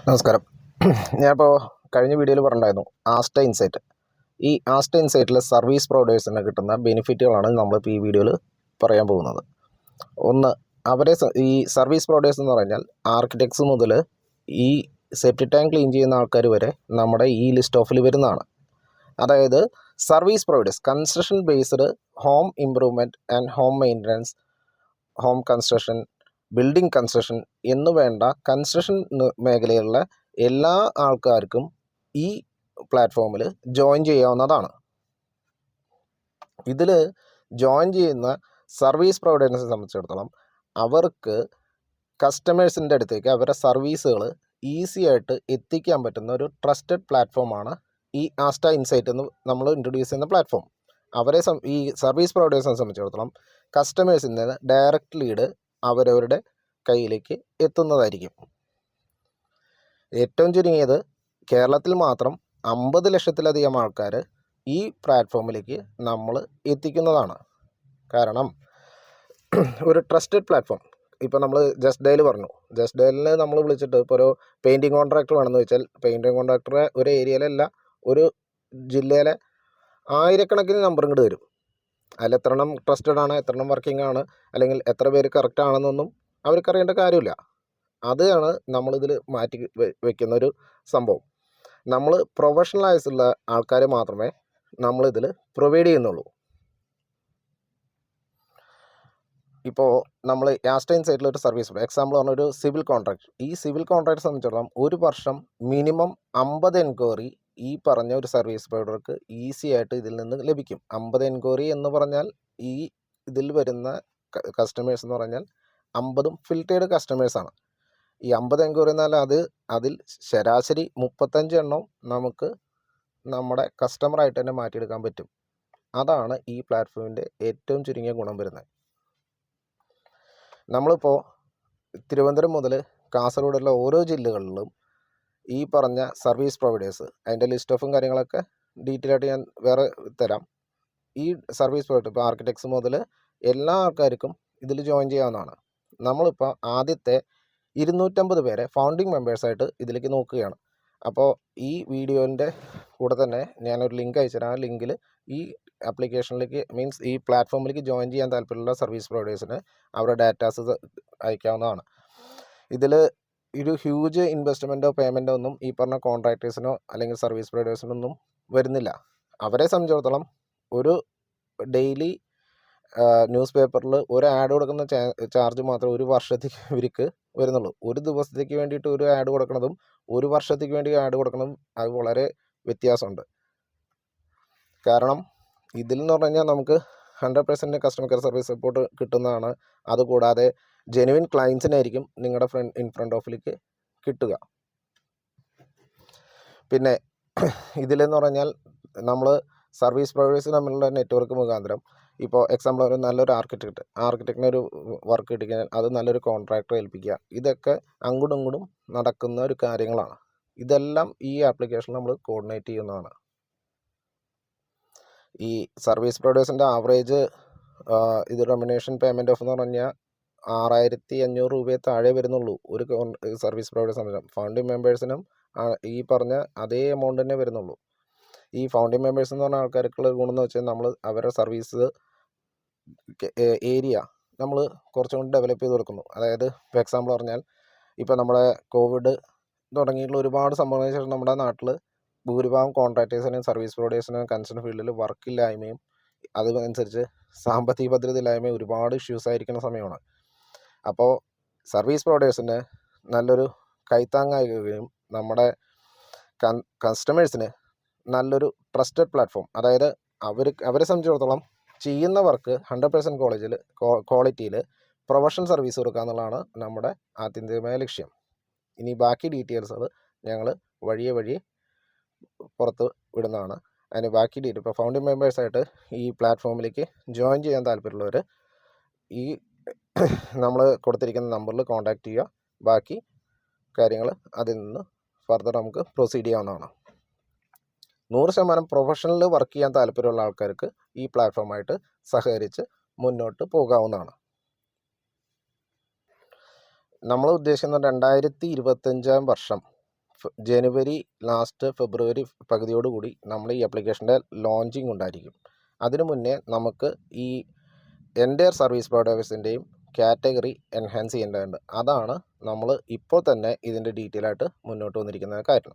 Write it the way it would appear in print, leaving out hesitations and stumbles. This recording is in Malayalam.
നമസ്കാരം. ഞാനിപ്പോൾ കഴിഞ്ഞ വീഡിയോയിൽ പറഞ്ഞിട്ടുണ്ടായിരുന്നു ആസ്റ്റ ഇൻസൈറ്റ്. ഈ ആസ്റ്റ ഇൻസൈറ്റിൽ സർവീസ് പ്രൊവൈഡേഴ്സിന് കിട്ടുന്ന ബെനിഫിറ്റുകളാണ് നമ്മളിപ്പോൾ ഈ വീഡിയോയിൽ പറയാൻ പോകുന്നത്. ഒന്ന്, ഈ സർവീസ് പ്രൊവൈഡേഴ്സ് എന്ന് പറഞ്ഞാൽ ആർക്കിടെക്ട്സ് മുതൽ ഈ സെപ്റ്റി ടാങ്ക് ക്ലീൻ ചെയ്യുന്ന ആൾക്കാർ വരെ നമ്മുടെ ഈ ലിസ്റ്റ് ഓഫിൽ വരുന്നതാണ്. അതായത് service providers construction based home improvement and home maintenance, home construction, building construction എന്ന് വേണ്ട കൺസ്ട്രക്ഷൻ മേഖലയിലുള്ള എല്ലാ ആൾക്കാർക്കും ഈ പ്ലാറ്റ്ഫോമിൽ ജോയിൻ ചെയ്യാവുന്നതാണ്. ഇതിൽ ജോയിൻ ചെയ്യുന്ന സർവീസ് പ്രൊവൈഡേഴ്സിനെ സംബന്ധിച്ചിടത്തോളം അവർക്ക് കസ്റ്റമേഴ്സിൻ്റെ അടുത്തേക്ക് അവരുടെ സർവീസുകൾ ഈസി ആയിട്ട് എത്തിക്കാൻ പറ്റുന്ന ഒരു ട്രസ്റ്റഡ് പ്ലാറ്റ്ഫോമാണ് ഈ ആസ്റ്റ ഇൻസൈറ്റ് എന്ന് നമ്മൾ ഇൻട്രൊഡ്യൂസ് ചെയ്യുന്ന പ്ലാറ്റ്ഫോം. ഈ സർവീസ് പ്രൊവൈഡേഴ്സിനെ സംബന്ധിച്ചിടത്തോളം കസ്റ്റമേഴ്സിൽ നിന്ന് ഡയറക്റ്റ് ലീഡ് അവരവരുടെ കയ്യിലേക്ക് എത്തുന്നതായിരിക്കും. ഏറ്റവും ചുരുങ്ങിയത് കേരളത്തിൽ മാത്രം 50 ലക്ഷത്തിലധികം ആൾക്കാർ ഈ പ്ലാറ്റ്ഫോമിലേക്ക് നമ്മൾ എത്തിക്കുന്നതാണ്. കാരണം ഒരു ട്രസ്റ്റഡ് പ്ലാറ്റ്ഫോം, ഇപ്പോൾ നമ്മൾ ജസ്റ്റ് ഡയൽ പറഞ്ഞു. ജസ്റ്റ് ഡയലിന് നമ്മൾ വിളിച്ചിട്ട് ഇപ്പോൾ ഒരു പെയിൻറ്റിങ് കോൺട്രാക്ടർ വേണമെന്ന് വെച്ചാൽ പെയിൻറ്റിങ് കോൺട്രാക്ടറെ ഒരു ഏരിയയിലല്ല, ഒരു ജില്ലയിലെ ആയിരക്കണക്കിന് നമ്പർ ഇങ്ങോട്ട് വരും. അതിൽ എത്രണ്ണം ട്രസ്റ്റഡ് ആണ്, എത്രണ്ണം വർക്കിംഗ് ആണ്, അല്ലെങ്കിൽ എത്ര പേര് കറക്റ്റ് ആണെന്നൊന്നും അവർക്കറിയേണ്ട കാര്യമില്ല. അതാണ് നമ്മളിതിൽ മാറ്റി വെക്കുന്ന ഒരു സംഭവം. നമ്മൾ പ്രൊഫഷണലൈസുള്ള ആൾക്കാരെ മാത്രമേ നമ്മളിതിൽ പ്രൊവൈഡ് ചെയ്യുന്നുള്ളൂ. ഇപ്പോൾ നമ്മൾ ആസ്റ്റ ഇൻസൈറ്റിൽ ഒരു സർവീസ് എക്സാമ്പിൾ പറഞ്ഞ ഒരു സിവിൽ കോൺട്രാക്ട്. ഈ സിവിൽ കോൺട്രാക്ട് സംബന്ധിച്ചിടത്തോളം ഒരു വർഷം മിനിമം 50 എൻക്വയറി ഈ പറഞ്ഞ ഒരു സർവീസ് പ്രൊവൈഡർക്ക് ഈസി ആയിട്ട് ഇതിൽ നിന്ന് ലഭിക്കും. 50 എൻക്വയറി എന്ന് പറഞ്ഞാൽ ഈ ഇതിൽ വരുന്ന കസ്റ്റമേഴ്സ് എന്ന് പറഞ്ഞാൽ 50 ഫിൽറ്റേഡ് കസ്റ്റമേഴ്സാണ്. ഈ 50 എൻക്വയറി എന്നാൽ അതിൽ ശരാശരി 35 എണ്ണം നമുക്ക് നമ്മുടെ കസ്റ്റമറായിട്ട് തന്നെ മാറ്റിയെടുക്കാൻ പറ്റും. അതാണ് ഈ പ്ലാറ്റ്ഫോമിൻ്റെ ഏറ്റവും ചുരുങ്ങിയ ഗുണം വരുന്നത്. നമ്മളിപ്പോൾ തിരുവനന്തപുരം മുതൽ കാസർഗോഡുള്ള ഓരോ ജില്ലകളിലും ഈ പറഞ്ഞ സർവീസ് പ്രൊവൈഡേഴ്സ്, അതിൻ്റെ ലിസ്റ്റ് ഓഫും കാര്യങ്ങളൊക്കെ ഡീറ്റെയിൽ ആയിട്ട് ഞാൻ വേറെ തരാം. ഈ സർവീസ് പ്രൊവൈഡർ ഇപ്പോൾ ആർക്കിടെക്ട്സ് മുതൽ എല്ലാ ആൾക്കാർക്കും ഇതിൽ ജോയിൻ ചെയ്യാവുന്നതാണ്. നമ്മളിപ്പോൾ ആദ്യത്തെ 250 പേരെ ഫൗണ്ടിങ് മെമ്പേഴ്സായിട്ട് ഇതിലേക്ക് നോക്കുകയാണ്. അപ്പോൾ ഈ വീഡിയോൻ്റെ കൂടെ തന്നെ ഞാനൊരു ലിങ്ക് അയച്ചുതരാം. ആ ലിങ്കിൽ ഈ ആപ്ലിക്കേഷനിലേക്ക് മീൻസ് ഈ പ്ലാറ്റ്ഫോമിലേക്ക് ജോയിൻ ചെയ്യാൻ താല്പര്യമുള്ള സർവീസ് പ്രൊവൈഡേഴ്സിന് അവരുടെ ഡാറ്റാസ് അയക്കാവുന്നതാണ്. ഇതിൽ ഒരു ഹ്യൂജ് ഇൻവെസ്റ്റ്മെൻറ്റോ പേയ്മെൻറ്റോ ഒന്നും ഈ പറഞ്ഞ കോൺട്രാക്ടേഴ്സിനോ അല്ലെങ്കിൽ സർവീസ് പ്രൊവൈഡേഴ്സിനോ ഒന്നും വരുന്നില്ല. അവരെ സംബന്ധിച്ചിടത്തോളം ഒരു ഡെയിലി ന്യൂസ് പേപ്പറിൽ ഒരു ആഡ് കൊടുക്കുന്ന ചാർജ് മാത്രമേ ഒരു വർഷത്തേക്ക് ഇവർക്ക് വരുന്നുള്ളൂ. ഒരു ദിവസത്തേക്ക് വേണ്ടിയിട്ട് ഒരു ആഡ് കൊടുക്കുന്നതും ഒരു വർഷത്തേക്ക് വേണ്ടി ആഡ് കൊടുക്കുന്നതും അത് വളരെ വ്യത്യാസമുണ്ട്. കാരണം ഇതിൽ എന്ന് പറഞ്ഞു കഴിഞ്ഞാൽ നമുക്ക് 100% കസ്റ്റമർ കെയർ സർവീസ് സപ്പോർട്ട് കിട്ടുന്നതാണ്. അതുകൂടാതെ ജെനുവിൻ ക്ലയൻസിനായിരിക്കും നിങ്ങളുടെ ഇൻ ഫ്രണ്ട് ഓഫിലേക്ക് കിട്ടുക. പിന്നെ ഇതിലെന്ന് പറഞ്ഞാൽ നമ്മൾ സർവീസ് പ്രൊവൈഡേഴ്സ് തമ്മിലുള്ള നെറ്റ്വർക്ക് മുഖാന്തരം ഇപ്പോൾ എക്സാമ്പിൾ ഒരു നല്ലൊരു ആർക്കിടെക്റ്റിന് ഒരു വർക്ക് കിട്ടിക്കഴിഞ്ഞാൽ അത് നല്ലൊരു കോൺട്രാക്ടറെ ഏൽപ്പിക്കുക, ഇതൊക്കെ അങ്ങോട്ടും ഇങ്ങോട്ടും നടക്കുന്ന ഒരു കാര്യങ്ങളാണ്. ഇതെല്ലാം ഈ ആപ്ലിക്കേഷൻ നമ്മൾ കോർഡിനേറ്റ് ചെയ്യുന്നതാണ്. ഈ സർവീസ് പ്രൊവൈഡേഴ്സിൻ്റെ ആവറേജ് ഇത് റെമ്യൂണറേഷൻ പേയ്മെൻറ്റ് ഓഫ് എന്ന് പറഞ്ഞാൽ 6500 രൂപയെ താഴെ വരുന്നുള്ളൂ ഒരു സർവീസ് പ്രൊവൈഡർ സംബന്ധിച്ച്. ഫൗണ്ടിങ് മെമ്പേഴ്സിനും ഈ പറഞ്ഞ അതേ എമൗണ്ട് തന്നെ വരുന്നുള്ളൂ. ഈ ഫൗണ്ടിങ് മെമ്പേഴ്സ് എന്ന് പറഞ്ഞ ആൾക്കാർക്കുള്ള ഗുണം എന്ന് വെച്ചാൽ നമ്മൾ അവരുടെ സർവീസ് ഏരിയ നമ്മൾ കുറച്ചും കൂടി ഡെവലപ്പ് ചെയ്ത് കൊടുക്കുന്നു. അതായത് ഇപ്പോൾ എക്സാമ്പിൾ പറഞ്ഞാൽ ഇപ്പോൾ നമ്മുടെ കോവിഡ് തുടങ്ങിയിട്ടുള്ള ഒരുപാട് സംഭവങ്ങൾക്ക് ശേഷം നമ്മുടെ നാട്ടിൽ ഭൂരിഭാഗം കോൺട്രാക്ടേഴ്സിനും സർവീസ് പ്രൊവൈഡേഴ്സിനും കൺസേൺ ഫീൽഡിൽ വർക്കില്ലായ്മയും അതനുസരിച്ച് സാമ്പത്തിക ഭദ്രതയില്ലായ്മയും ഒരുപാട് ഇഷ്യൂസ് ആയിരിക്കുന്ന സമയമാണ്. അപ്പോൾ സർവീസ് പ്രൊവൈഡേഴ്സിന് നല്ലൊരു കൈത്താങ്ങാകുകയും നമ്മുടെ കസ്റ്റമേഴ്സിന് നല്ലൊരു ട്രസ്റ്റഡ് പ്ലാറ്റ്ഫോം, അതായത് അവരെ സംബന്ധിച്ചിടത്തോളം ചെയ്യുന്ന വർക്ക് 100% ക്വാളിറ്റിയിൽ പ്രൊഫഷണൽ സർവീസ് കൊടുക്കുക എന്നുള്ളതാണ് നമ്മുടെ ആത്യന്തികമായ ലക്ഷ്യം. ഇനി ബാക്കി ഡീറ്റെയിൽസുകൾ ഞങ്ങൾ വഴിയെ പുറത്ത് വിടുന്നതാണ്. അതിന് ബാക്കി ഡീറ്റെയിൽ ഇപ്പോൾ ഫൗണ്ടിങ് മെമ്പേഴ്സായിട്ട് ഈ പ്ലാറ്റ്ഫോമിലേക്ക് ജോയിൻ ചെയ്യാൻ താല്പര്യമുള്ളവർ ഈ നമ്മൾ കൊടുത്തിരിക്കുന്ന നമ്പറിൽ കോൺടാക്റ്റ് ചെയ്യുക. ബാക്കി കാര്യങ്ങൾ അതിൽ നിന്ന് ഫർദർ നമുക്ക് പ്രൊസീഡ് ചെയ്യാവുന്നതാണ്. 100% പ്രൊഫഷണൽ വർക്ക് ചെയ്യാൻ താല്പര്യമുള്ള ആൾക്കാർക്ക് ഈ പ്ലാറ്റ്ഫോമായിട്ട് സഹകരിച്ച് മുന്നോട്ട് പോകാവുന്നതാണ്. നമ്മൾ ഉദ്ദേശിക്കുന്ന 2025 വർഷം ജനുവരി ലാസ്റ്റ് ഫെബ്രുവരി പകുതിയോടുകൂടി നമ്മൾ ഈ ആപ്ലിക്കേഷൻ്റെ ലോഞ്ചിങ് ഉണ്ടായിരിക്കും. അതിനു മുന്നേ നമുക്ക് ഈ എൻ്റയർ സർവീസ് പ്രൊവൈഡേഴ്സിൻ്റെയും കാറ്റഗറി എൻഹാൻസ് ചെയ്യേണ്ടതുണ്ട്. അതാണ് നമ്മൾ ഇപ്പോൾ തന്നെ ഇതിൻ്റെ ഡീറ്റെയിൽ ആയിട്ട് മുന്നോട്ട് വന്നിരിക്കുന്ന കാര്യം.